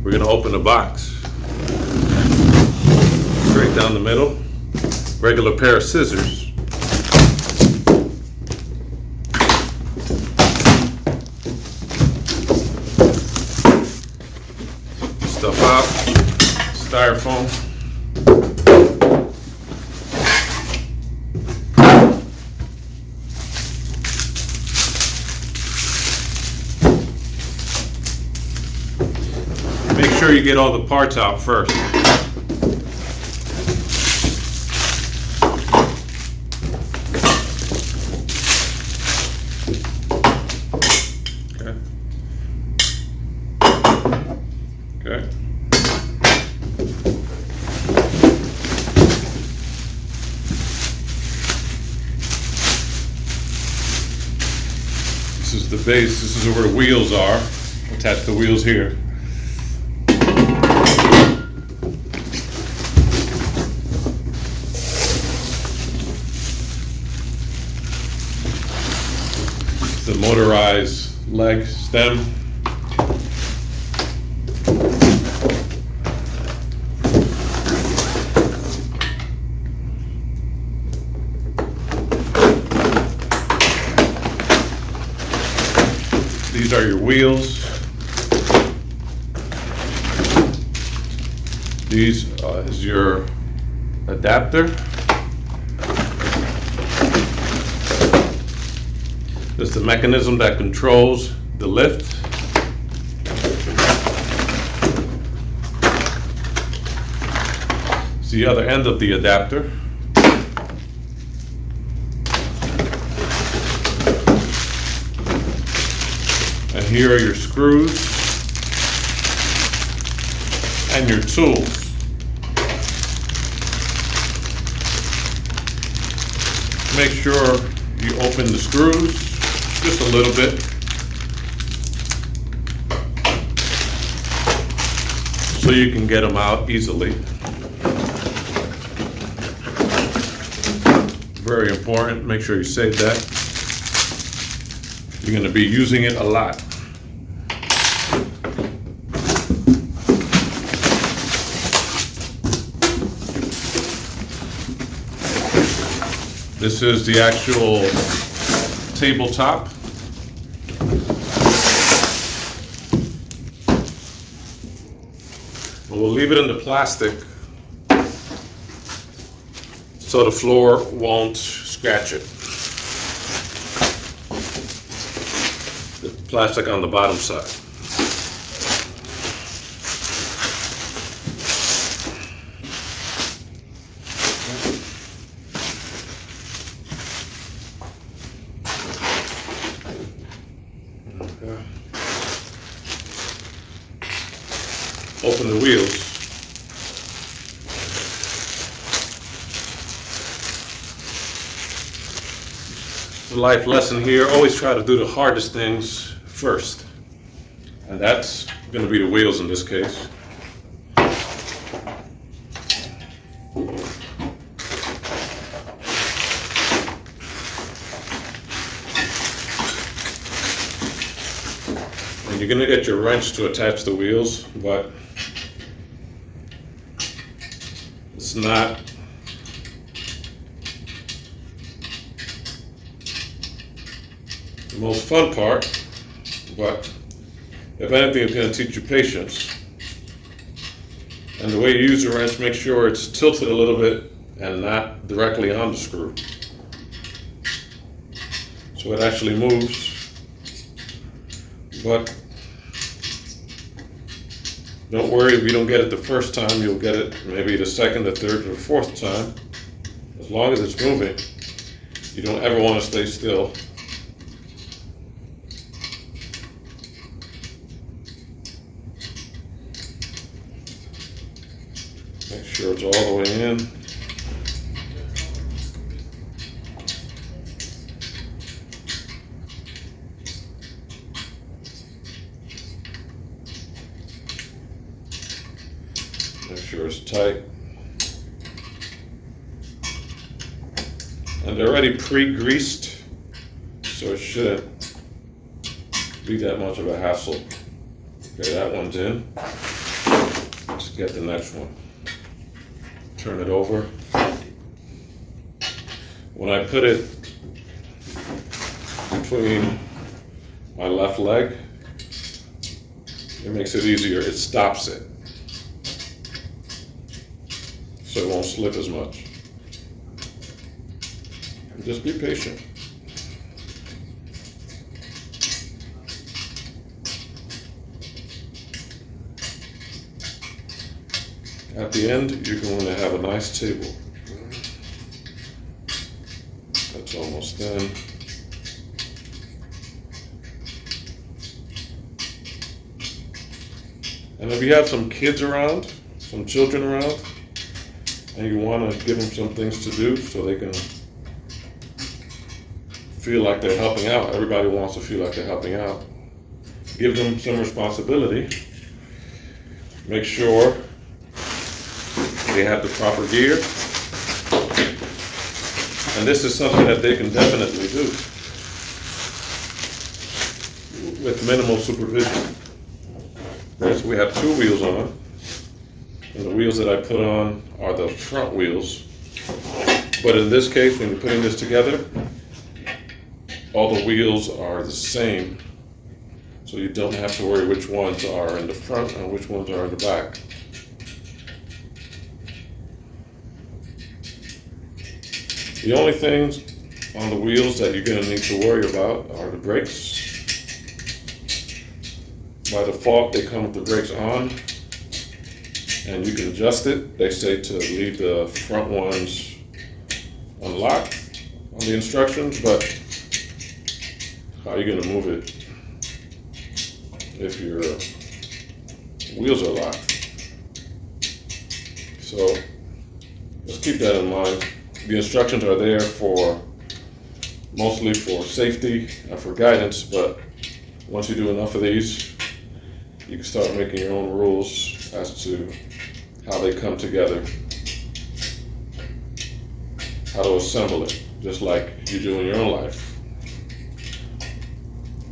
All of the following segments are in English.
We're going to open the box. Straight down the middle. Regular pair of scissors. Stuff out. Styrofoam. Make sure you get all the parts out first. Okay. Okay. This is the base. This is where the wheels are. Attach the wheels here. The motorized leg stem. These are your wheels. These is your adapter. This is the mechanism that controls the lift. It's the other end of the adapter. And here are your screws and your tools. Make sure you open the screws just a little bit. So you can get them out easily. Very important, make sure you save that. You're going to be using it a lot. This is the actual tabletop. We'll leave it in the plastic so the floor won't scratch it. The plastic on the bottom side. Okay. Open the wheels. The life lesson here, always try to do the hardest things first. And that's going to be the wheels in this case. And you're going to get your wrench to attach the wheels, but it's not the most fun part, but if anything, it's going to teach you patience. And the way you use the wrench, make sure it's tilted a little bit and not directly on the screw. So it actually moves, but don't worry if you don't get it the first time, you'll get it maybe the second, the third, or the fourth time. As long as it's moving, you don't ever want to stay still. Make sure it's all the way in. Make sure it's tight. And they're already pre-greased, so it shouldn't be that much of a hassle. Okay, that one's in. Let's get the next one. Turn it over. When I put it between my left leg, it makes it easier. It stops it, so it won't slip as much. And just be patient. At the end, you're going to have a nice table. That's almost done. And if you have some kids around, some children around, and you want to give them some things to do so they can feel like they're helping out, everybody wants to feel like they're helping out. Give them some responsibility. Make sure they have the proper gear. And this is something that they can definitely do with minimal supervision. So we have 2 wheels on, and the wheels that I put on are the front wheels. But in this case, when you're putting this together, all the wheels are the same, so you don't have to worry which ones are in the front and which ones are in the back. The only things on the wheels that you're going to need to worry about are the brakes. By default, they come with the brakes on, and you can adjust it. They say to leave the front ones unlocked on the instructions, but how are you going to move it if your wheels are locked? So let's keep that in mind. The instructions are there mostly for safety and for guidance, but once you do enough of these, you can start making your own rules as to how they come together, how to assemble it, just like you do in your own life.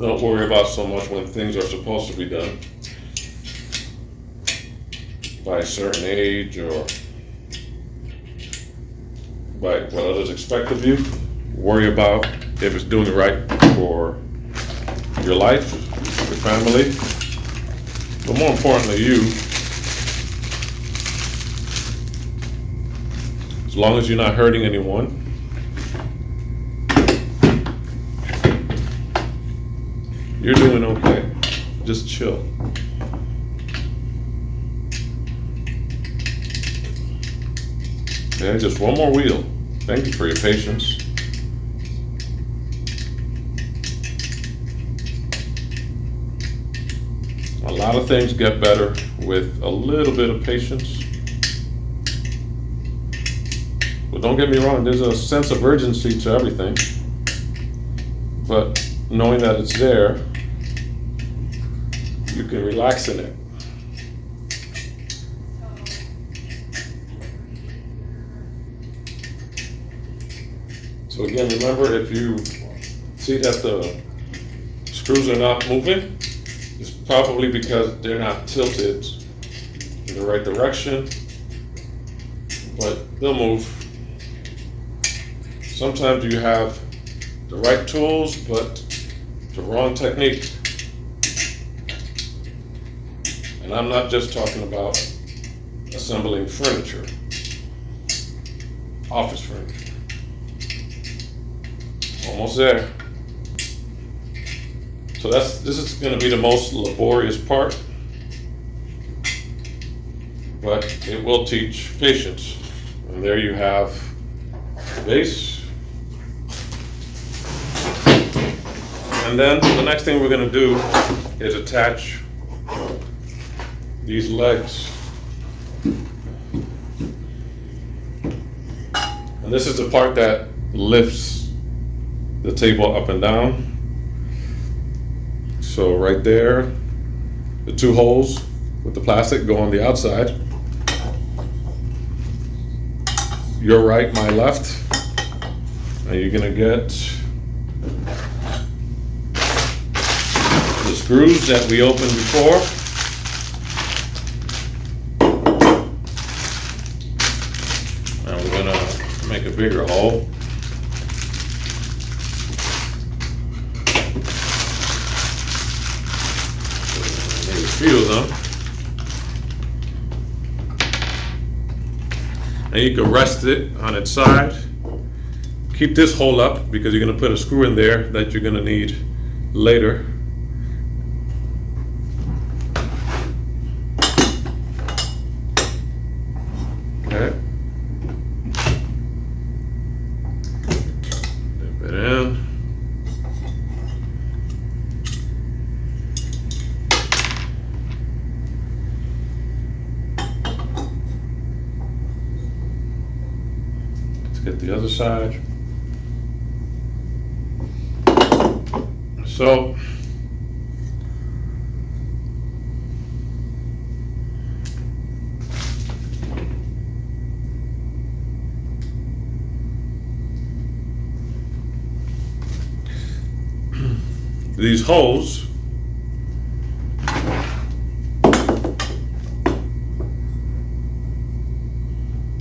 Don't worry about so much when things are supposed to be done by a certain age or by what others expect of you. Worry about if it's doing it right for your life, your family, but more importantly, you. As long as you're not hurting anyone, you're doing okay. Just chill. Okay, just one more wheel. Thank you for your patience. A lot of things get better with a little bit of patience. But don't get me wrong, there's a sense of urgency to everything. But knowing that it's there, you can relax in it. So again, remember, if you see that the screws are not moving, it's probably because they're not tilted in the right direction, but they'll move. Sometimes you have the right tools, but the wrong technique. And I'm not just talking about assembling furniture, office furniture. Almost there. So this is going to be the most laborious part, but it will teach patience. And there you have the base. And then the next thing we're going to do is attach these legs. And this is the part that lifts the table up and down. So right there, the 2 holes with the plastic go on the outside. Your right, my left. And you're gonna get the screws that we opened before. bigger hole. Maybe a few of them. And you can rest it on its side. Keep this hole up because you're going to put a screw in there that you're going to need later. Okay. Dip it in. Let's get the other side. So these holes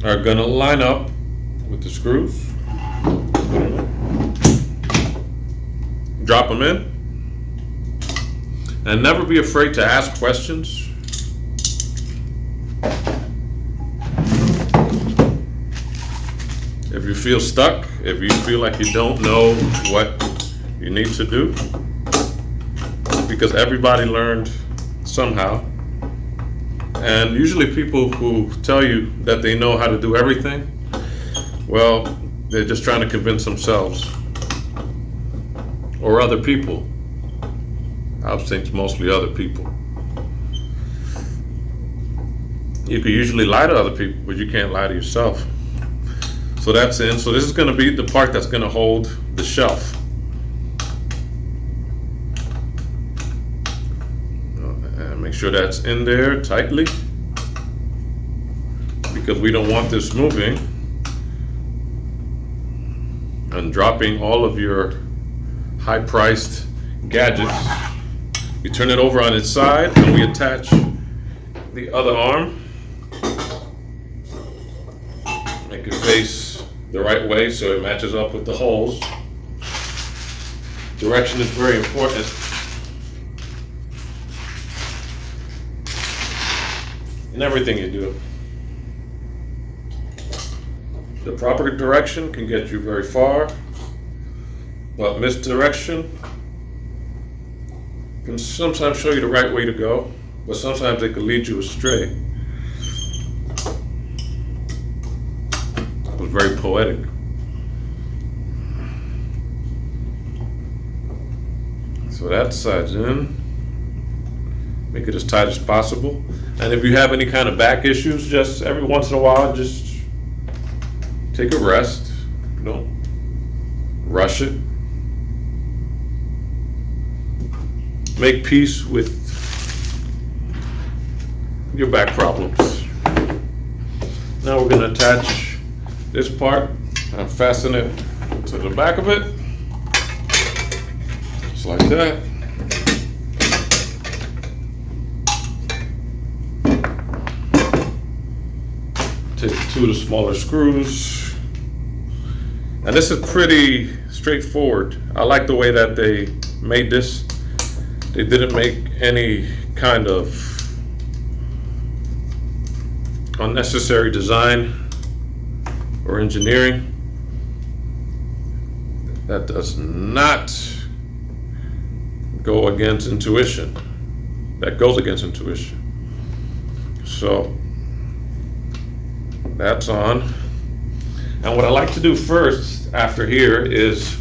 are going to line up with the screws. Drop them in, and never be afraid to ask questions. If you feel stuck, if you feel like you don't know what you need to do, because everybody learned somehow. And usually people who tell you that they know how to do everything, well, they're just trying to convince themselves or other people. I think it's mostly other people. You can usually lie to other people, but you can't lie to yourself. So that's in. So this is going to be the part that's going to hold the shelf. And make sure that's in there tightly, because we don't want this moving and dropping all of your high-priced gadgets. We turn it over on its side and we attach the other arm. Make it face the right way so it matches up with the holes. Direction is very important. In everything you do. The proper direction can get you very far, but misdirection can sometimes show you the right way to go, but sometimes it can lead you astray. It was very poetic. So that side's in. Make it as tight as possible. And if you have any kind of back issues, just every once in a while, just take a rest. Don't rush it. Make peace with your back problems. Now we're going to attach this part and fasten it to the back of it. Just like that. Take two of the smaller screws. And this is pretty straightforward. I like the way that they made this. They didn't make any kind of unnecessary design or engineering. That does not go against intuition. That goes against intuition. So that's on. And what I like to do first after here is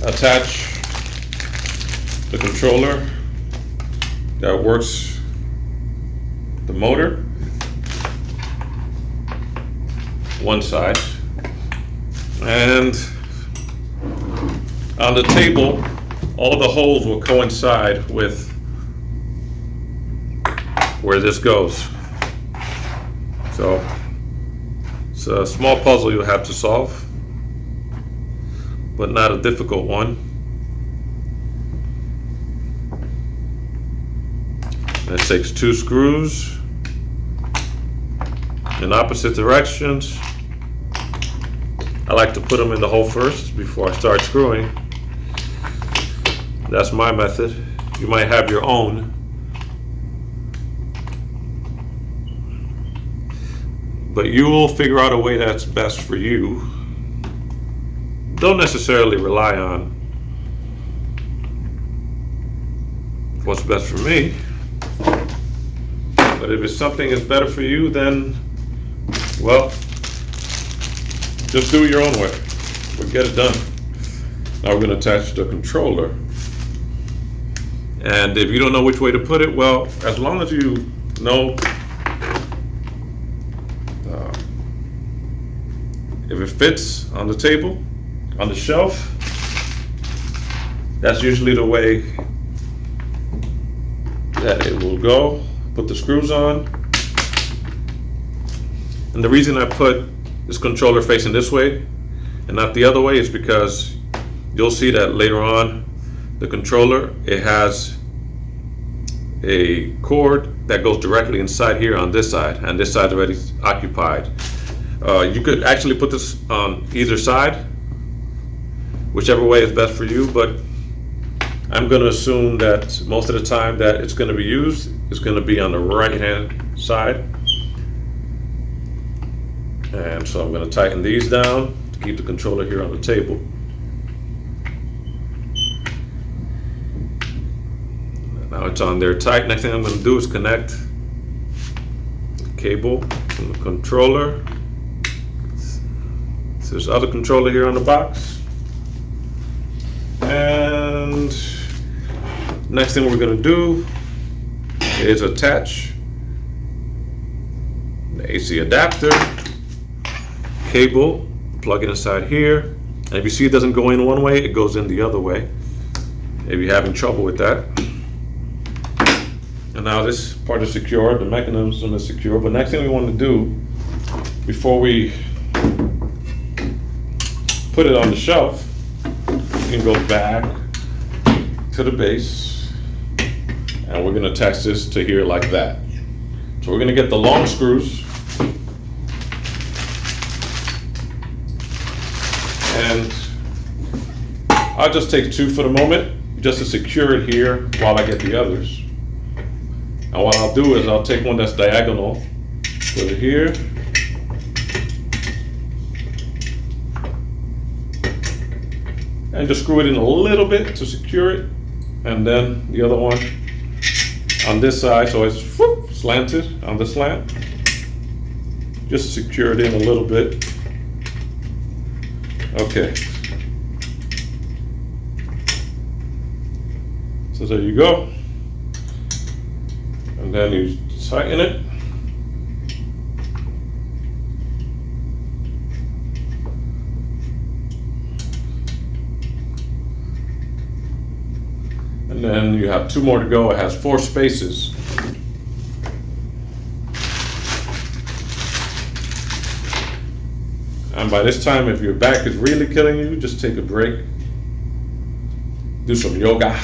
attach the controller that works the motor, one side, and on the table all the holes will coincide with where this goes. So it's a small puzzle you'll have to solve, but not a difficult one. And it takes two screws in opposite directions I like to put them in the hole first before I start screwing. That's my method. You might have your own. But you will figure out a way that's best for you. Don't necessarily rely on what's best for me. But if it's something that's better for you, then, well, just do it your own way. But get it done. Now we're going to attach the controller. And if you don't know which way to put it, well, as long as you know if it fits on the table, on the shelf, that's usually the way that it will go. Put the screws on. And the reason I put this controller facing this way and not the other way is because you'll see that later on the controller, it has a cord that goes directly inside here on this side, and this side's already occupied. You could actually put this on either side, whichever way is best for you, but I'm going to assume that most of the time that it's going to be used is going to be on the right hand side. And so I'm going to tighten these down to keep the controller here on the table. Now it's on there tight. Next thing I'm going to do is connect the cable from the controller. So there's other controller here on the box. And next thing we're going to do is attach the AC adapter cable, plug it inside here. And if you see it doesn't go in one way, it goes in the other way. If you're having trouble with that. And now this part is secure, the mechanism is secure, but next thing we want to do before we put it on the shelf, you can go back to the base and we're going to attach this to here like that. So we're going to get the long screws and I'll just take 2 for the moment just to secure it here while I get the others. And what I'll do is I'll take one that's diagonal, put it here, and just screw it in a little bit to secure it, and then the other one on this side, so it's slanted on the slant, just secure it in a little bit. Okay, so there you go. And then you tighten it. And then you have 2 more to go. It has 4 spaces. And by this time, if your back is really killing you, just take a break. Do some yoga.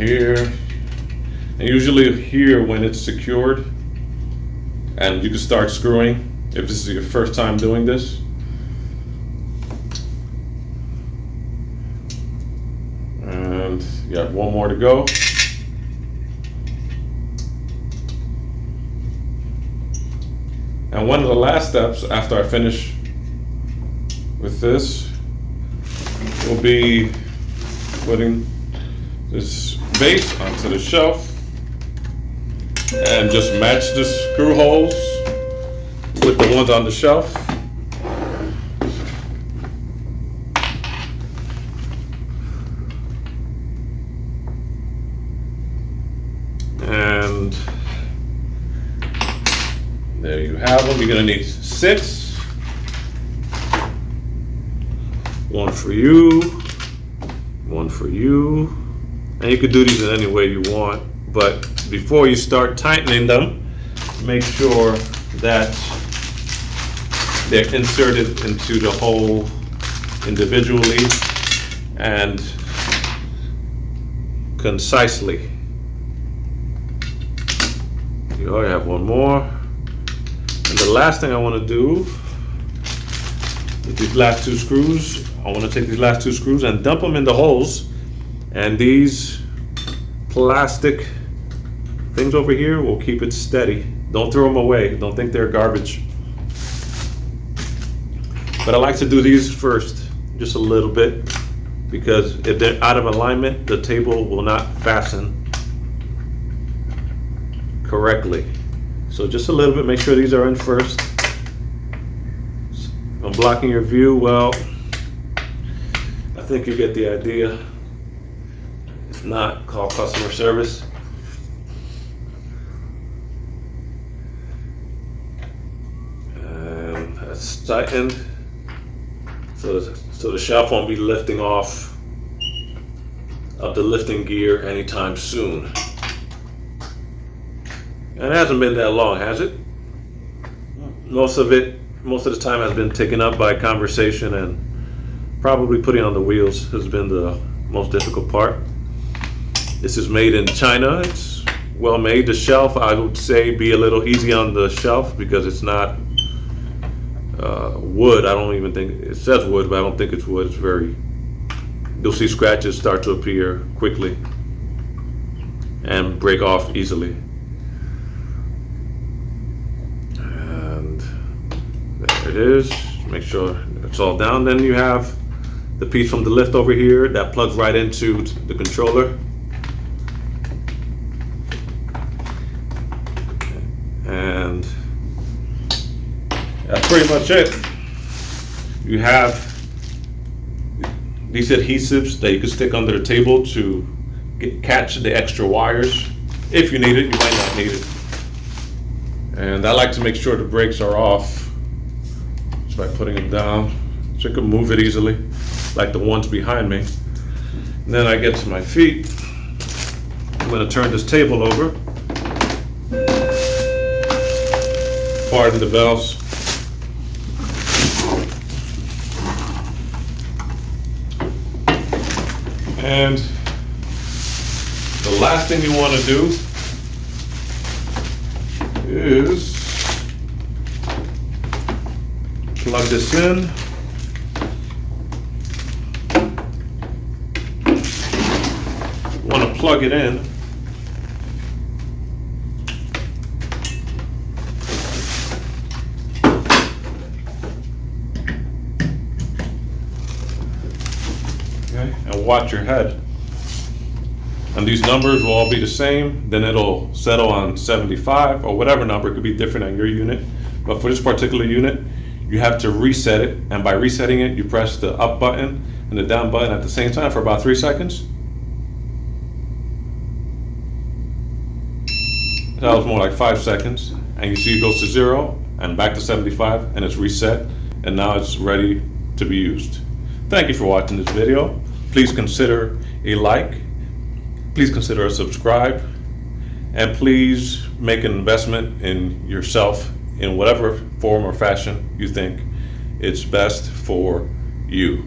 Here, and usually here when it's secured, and you can start screwing if this is your first time doing this. And you have 1 more to go. And one of the last steps after I finish with this will be putting this base onto the shelf and just match the screw holes with the ones on the shelf. And there you have them. You're going to need 6. 1 for you, 1 for you. And you could do these in any way you want, but before you start tightening them, make sure that they're inserted into the hole individually and concisely. You already have one more. And the last thing I want to do with these last two screws, I want to take these last two screws and dump them in the holes. And these plastic things over here will keep it steady. Don't throw them away. Don't think they're garbage. But I like to do these first, just a little bit, because if they're out of alignment, the table will not fasten correctly. So just a little bit, make sure these are in first. I'm blocking your view. Well, I think you get the idea. If not, call customer service. And that's tightened. So the shelf won't be lifting off of the lifting gear anytime soon. And it hasn't been that long, has it? Most of the time has been taken up by conversation, and probably putting on the wheels has been the most difficult part. This is made in China. It's well made. The shelf, I would say, be a little easy on the shelf because it's not wood. I don't even think it says wood, but I don't think it's wood. It's very, you'll see scratches start to appear quickly and break off easily. And there it is. Make sure it's all down. Then you have the piece from the lift over here that plugs right into the controller. And that's pretty much it. You have these adhesives that you can stick under the table to catch the extra wires. If you need it, you might not need it. And I like to make sure the brakes are off just by putting them down so I can move it easily, like the ones behind me. And then I get to my feet. I'm going to turn this table over. Pardon the bells. And the last thing you want to do is plug this in. You want to plug it in. And watch your head. And these numbers will all be the same. Then it'll settle on 75 or whatever number. It could be different on your unit. But for this particular unit, you have to reset it. And by resetting it, you press the up button and the down button at the same time for about 3 seconds. That was more like 5 seconds. And you see it goes to 0 and back to 75 and it's reset. And now it's ready to be used. Thank you for watching this video. Please consider a like, please consider a subscribe, and please make an investment in yourself in whatever form or fashion you think it's best for you.